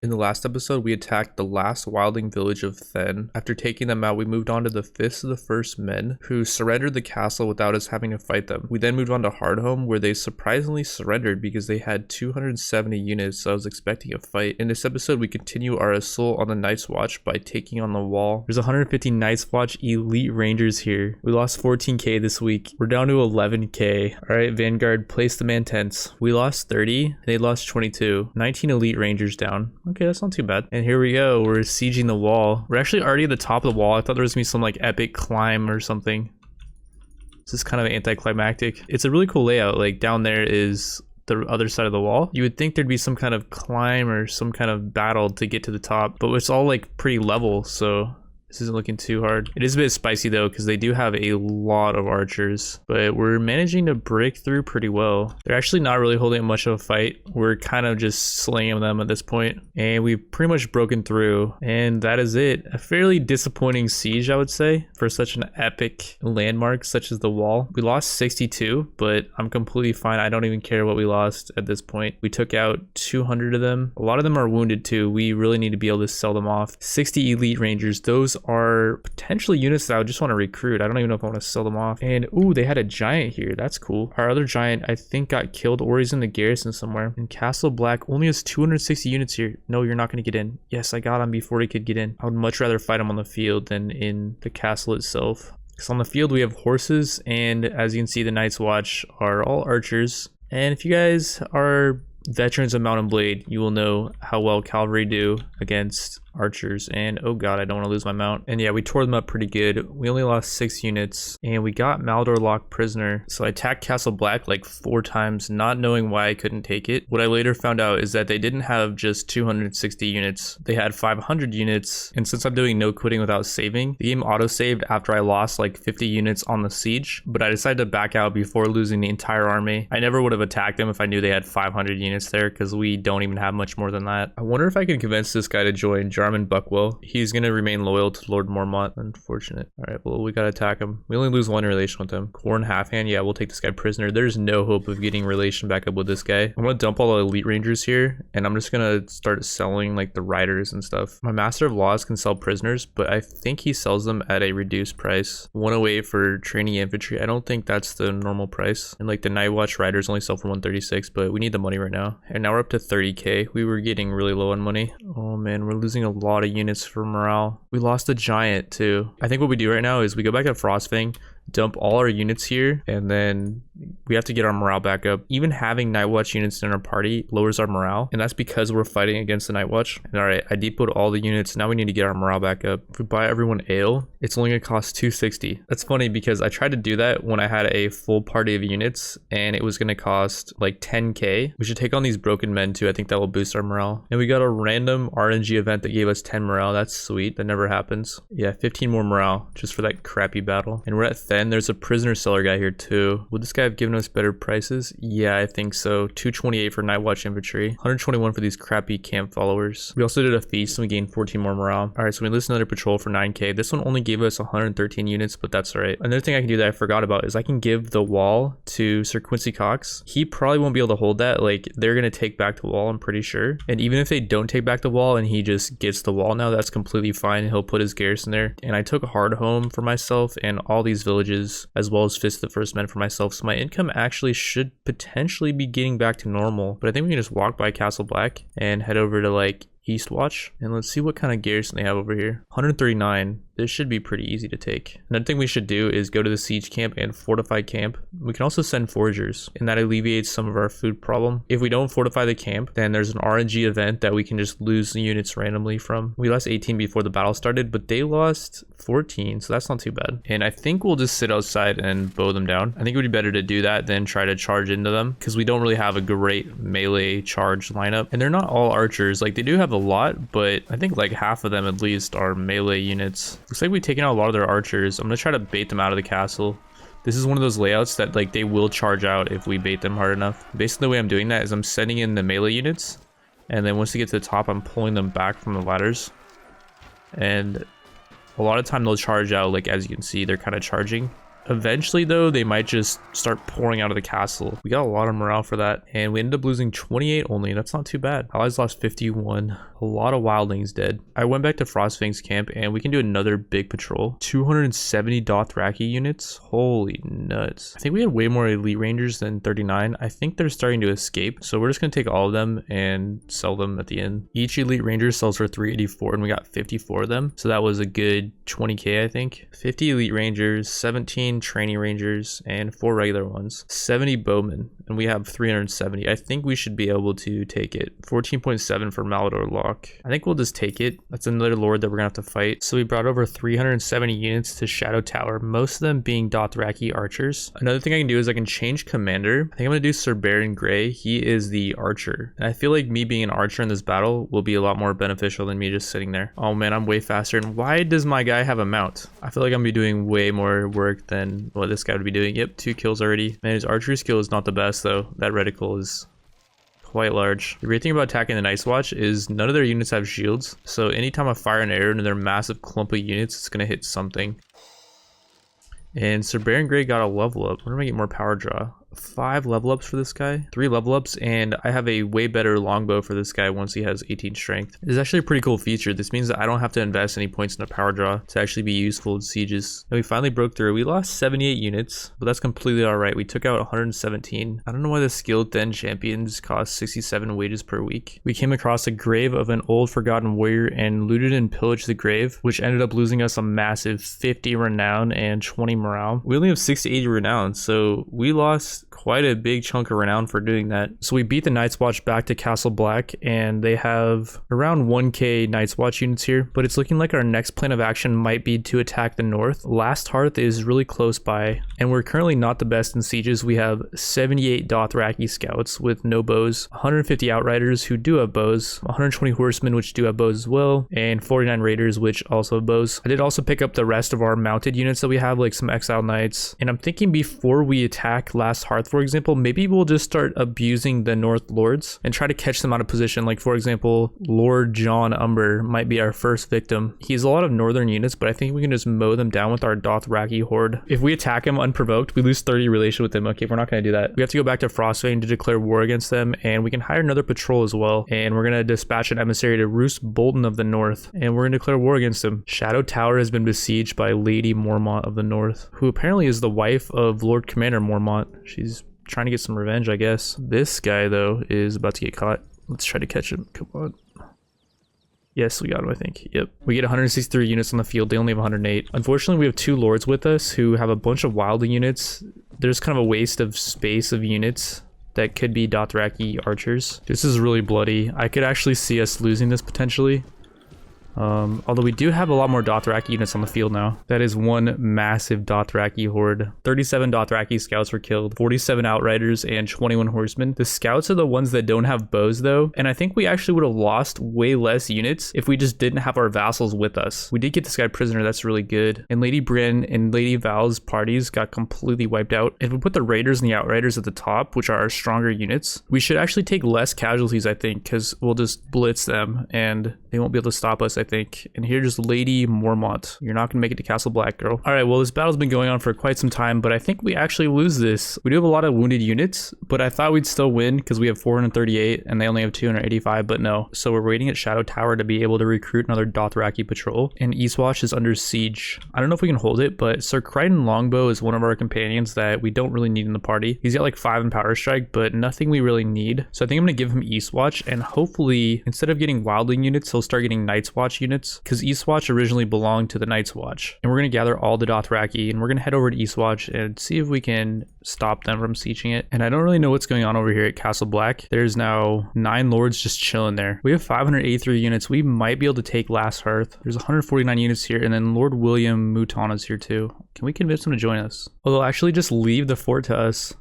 In the last episode, we attacked the last wildling village of Then. After taking them out, we moved on to the Fists of the First Men, who surrendered the castle without us having to fight them. We then moved on to Hardhome, where they surprisingly surrendered because they had 270 units, so I was expecting a fight. In this episode, we continue our assault on the Night's Watch by taking on the wall. There's 150 Night's Watch elite rangers here. We lost 14k this week. We're down to 11k. Alright, Vanguard, place the man tents. We lost 30, they lost 22. 19 elite rangers down. Okay, that's not too bad. And here we go. We're sieging the wall. We're actually already at the top of the wall. I thought there was gonna be some like epic climb or something. This is kind of anticlimactic. It's a really cool layout. Like down there is the other side of the wall. You would think there'd be some kind of climb or some kind of battle to get to the top, but it's all like pretty level, so this isn't looking too hard. It is a bit spicy though, because they do have a lot of archers, but we're managing to break through pretty well. They're actually not really holding much of a fight. We're kind of just slaying them at this point, and we've pretty much broken through, and that is it. A fairly disappointing siege, I would say, for such an epic landmark such as the wall. We lost 62, but I'm completely fine. I don't even care what we lost at this point. We took out 200 of them. A lot of them are wounded too. We really need to be able to sell them off. 60 elite rangers. Those are potentially units that I would just want to recruit. I don't even know if I want to sell them off. And ooh, they had a giant here. That's cool. Our other giant, I think, got killed, or he's in the garrison somewhere. And Castle Black only has 260 units here. No, you're not going to get in. Yes, I got him before he could get in. I would much rather fight him on the field than in the castle itself. Because on the field we have horses, and as you can see, the Night's Watch are all archers. And if you guys are veterans of Mount and Blade, you will know how well cavalry do against archers. And oh god, I don't want to lose my mount. And yeah, we tore them up pretty good. We only lost 6 units, and we got Maldor locked prisoner. So I attacked Castle Black like 4 times, not knowing why I couldn't take it. What I later found out is that they didn't have just 260 units, they had 500 units. And since I'm doing no quitting without saving, the game auto saved after I lost like 50 units on the siege, but I decided to back out before losing the entire army. I never would have attacked them if I knew they had 500 units there, because we don't even have much more than that. I wonder if I can convince this guy to join Jarman Buckwell. He's gonna remain loyal to Lord Mormont. Unfortunate. All right, well, we gotta attack him. We only lose 1 relation with him. Corn Halfhand, yeah, we'll take this guy prisoner. There's no hope of getting relation back up with this guy. I'm gonna dump all the elite rangers here, and I'm just gonna start selling like the riders and stuff. My Master of Laws can sell prisoners, but I think he sells them at a reduced price. 108 for training infantry. I don't think that's the normal price. And like the Night Watch riders only sell for 136, but we need the money right now. And now we're up to 30k. We were getting really low on money. Oh man, we're losing a lot of units for morale. We lost a giant too. I think what we do right now is we go back to Frostfang, dump all our units here, and then we have to get our morale back up. Even having Night Watch units in our party lowers our morale, and that's because we're fighting against the Night Watch. And all right, I depoted all the units. Now we need to get our morale back up. If we buy everyone ale, it's only gonna cost 260. That's funny because I tried to do that when I had a full party of units, and it was gonna cost like 10k. We should take on these broken men too. I think that will boost our morale. And we got a random RNG event that gave us 10 morale. That's sweet. That never happens. Yeah, 15 more morale just for that crappy battle. And we're at Then. There's a prisoner seller guy here too. Would this guy have given us better prices? Yeah, I think so. 228 for Night Watch infantry, 121 for these crappy camp followers. We also did a feast and we gained 14 more morale. All right, so we enlisted another patrol for 9k. This one only gave us 113 units, but that's all right. Another thing I can do that I forgot about is I can give the wall to Sir Quincy Cox. He probably won't be able to hold that. Like, they're gonna take back the wall, I'm pretty sure. And even if they don't take back the wall and he just gets the wall now, that's completely fine. He'll put his garrison there. And I took Hardhome for myself and all these villages, as well as Fist of the First Men for myself. So my income actually should potentially be getting back to normal. But I think we can just walk by Castle Black and head over to like Eastwatch, and let's see what kind of garrison they have over here. 139. This should be pretty easy to take. Another thing we should do is go to the siege camp and fortify camp. We can also send foragers, and that alleviates some of our food problem. If we don't fortify the camp, then there's an RNG event that we can just lose the units randomly from. We lost 18 before the battle started, but they lost 14, so that's not too bad. And I think we'll just sit outside and bow them down. I think it would be better to do that than try to charge into them, because we don't really have a great melee charge lineup. And they're not all archers. Like, they do have a lot, but I think like half of them at least are melee units. Looks like we've taken out a lot of their archers. I'm gonna try to bait them out of the castle. This is one of those layouts that like they will charge out if we bait them hard enough. Basically the way I'm doing that is I'm sending in the melee units, and then once they get to the top, I'm pulling them back from the ladders. And a lot of time they'll charge out, like as you can see, they're kind of charging. Eventually though, they might just start pouring out of the castle. We got a lot of morale for that, and we ended up losing 28 only. That's not too bad. Allies lost 51. A lot of wildlings dead. I went back to Frostfang's camp and we can do another big patrol. 270 Dothraki units. Holy nuts. I think we had way more elite rangers than 39. I think they're starting to escape, so we're just gonna take all of them and sell them at the end. Each elite ranger sells for 384 and we got 54 of them, so that was a good 20k. I think 50 elite rangers, 17 training rangers, and 4 regular ones. 70 bowmen, and we have 370. I think we should be able to take it. 14.7 for Malador Lock. I think we'll just take it. That's another lord that we're gonna have to fight. So we brought over 370 units to Shadow Tower, most of them being Dothraki archers. Another thing I can do is I can change commander. I think I'm gonna do Sir Baron Grey. He is the archer, and I feel like me being an archer in this battle will be a lot more beneficial than me just sitting there. Oh man, I'm way faster. And why does my guy have a mount? I feel like I'm gonna be doing way more work than what this guy would be doing. Yep, 2 kills already. Man, his archery skill is not the best though. That reticle is quite large. The great thing about attacking the Night's Watch is none of their units have shields, so anytime I fire an arrow into their massive clump of units, it's gonna hit something. And Sir Baron Grey got a level up. When do I get more power draw? 5 level ups for this guy, 3 level ups, and I have a way better longbow for this guy once he has 18 strength. It's actually a pretty cool feature. This means that I don't have to invest any points in a power draw to actually be useful in sieges. And we finally broke through. We lost 78 units, but that's completely alright. We took out 117. I don't know why the skilled 10 champions cost 67 wages per week. We came across a grave of an old forgotten warrior and looted and pillaged the grave, which ended up losing us a massive 50 renown and 20 morale. We only have 60 renown, so we lost quite a big chunk of renown for doing that. So we beat the Night's Watch back to Castle Black, and they have around 1k Night's Watch units here, but it's looking like our next plan of action might be to attack the north. Last Hearth is really close by, and we're currently not the best in sieges. We have 78 Dothraki scouts with no bows, 150 outriders who do have bows, 120 horsemen which do have bows as well, and 49 raiders which also have bows. I did also pick up the rest of our mounted units that we have, like some exile knights, and I'm thinking before we attack Last Hearth, for example, maybe we'll just start abusing the North Lords and try to catch them out of position. Like, for example, Lord John Umber might be our first victim. He has a lot of northern units, but I think we can just mow them down with our Dothraki horde. If we attack him unprovoked, we lose 30 relation with them. Okay, we're not going to do that. We have to go back to Frostfang to declare war against them, and we can hire another patrol as well. And we're going to dispatch an emissary to Roose Bolton of the North, and we're going to declare war against him. Shadow Tower has been besieged by Lady Mormont of the North, who apparently is the wife of Lord Commander Mormont. She's trying to get some revenge, I guess. This guy though is about to get caught. Let's try to catch him. Come on. Yes, we got him, I think. Yep. We get 163 units on the field. They only have 108. Unfortunately, we have 2 lords with us who have a bunch of wildling units. There's kind of a waste of space of units that could be Dothraki archers. This is really bloody. I could actually see us losing this potentially. Although we do have a lot more Dothraki units on the field now. That is one massive Dothraki horde. 37 Dothraki scouts were killed, 47 outriders, and 21 horsemen. The scouts are the ones that don't have bows though, and I think we actually would have lost way less units if we just didn't have our vassals with us. We did get this guy prisoner, that's really good. And Lady Brienne and Lady Val's parties got completely wiped out. If we put the raiders and the outriders at the top, which are our stronger units, we should actually take less casualties, I think, because we'll just blitz them and they won't be able to stop us, I think. And here's Lady Mormont. You're not gonna make it to Castle Black, girl. All right, well, this battle's been going on for quite some time, but I think we actually lose this. We do have a lot of wounded units, but I thought we'd still win because we have 438 and they only have 285, but no. So we're waiting at Shadow Tower to be able to recruit another Dothraki patrol, and Eastwatch is under siege. I don't know if we can hold it, but Sir Crichton Longbow is one of our companions that we don't really need in the party. He's got like 5 in Power Strike, but nothing we really need. So I think I'm gonna give him Eastwatch, and hopefully, instead of getting Wildling units, he'll start getting Night's Watch units, because Eastwatch originally belonged to the Night's Watch. And we're gonna gather all the Dothraki, and we're gonna head over to Eastwatch and see if we can stop them from sieging it. And I don't really know what's going on over here at Castle Black. There's now 9 lords just chilling there. We have 583 units. We might be able to take Last Hearth. There's 149 units here, and then Lord William Mouton is here too. Can we convince him to join us? Well, they'll actually just leave the fort to us.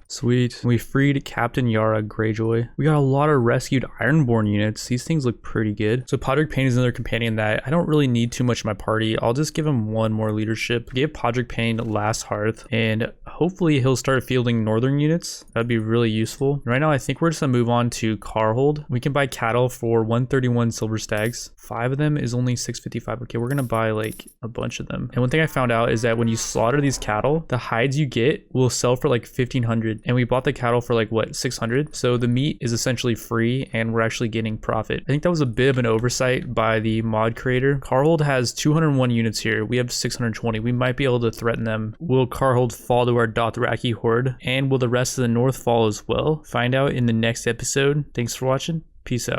Sweet. We freed Captain Yara Greyjoy. We got a lot of rescued Ironborn units. These things look pretty good. So Podrick Payne is another companion that I don't really need too much in my party. I'll just give him 1 more leadership. Give Podrick Payne Last Hearth, and hopefully he'll start fielding northern units. That'd be really useful. Right now, I think we're just gonna move on to Carhold. We can buy cattle for 131 silver stags. 5 of them is only 655. Okay, we're gonna buy like a bunch of them. And one thing I found out is that when you slaughter these cattle, the hides you get will sell for like 1,500. And we bought the cattle for like what, 600? So the meat is essentially free and we're actually getting profit. I think that was a bit of an oversight by the mod creator. Carhold has 201 units here. We have 620. We might be able to threaten them. Will Carhold fall to our Dothraki horde? And will the rest of the north fall as well? Find out in the next episode. Thanks for watching. Peace out.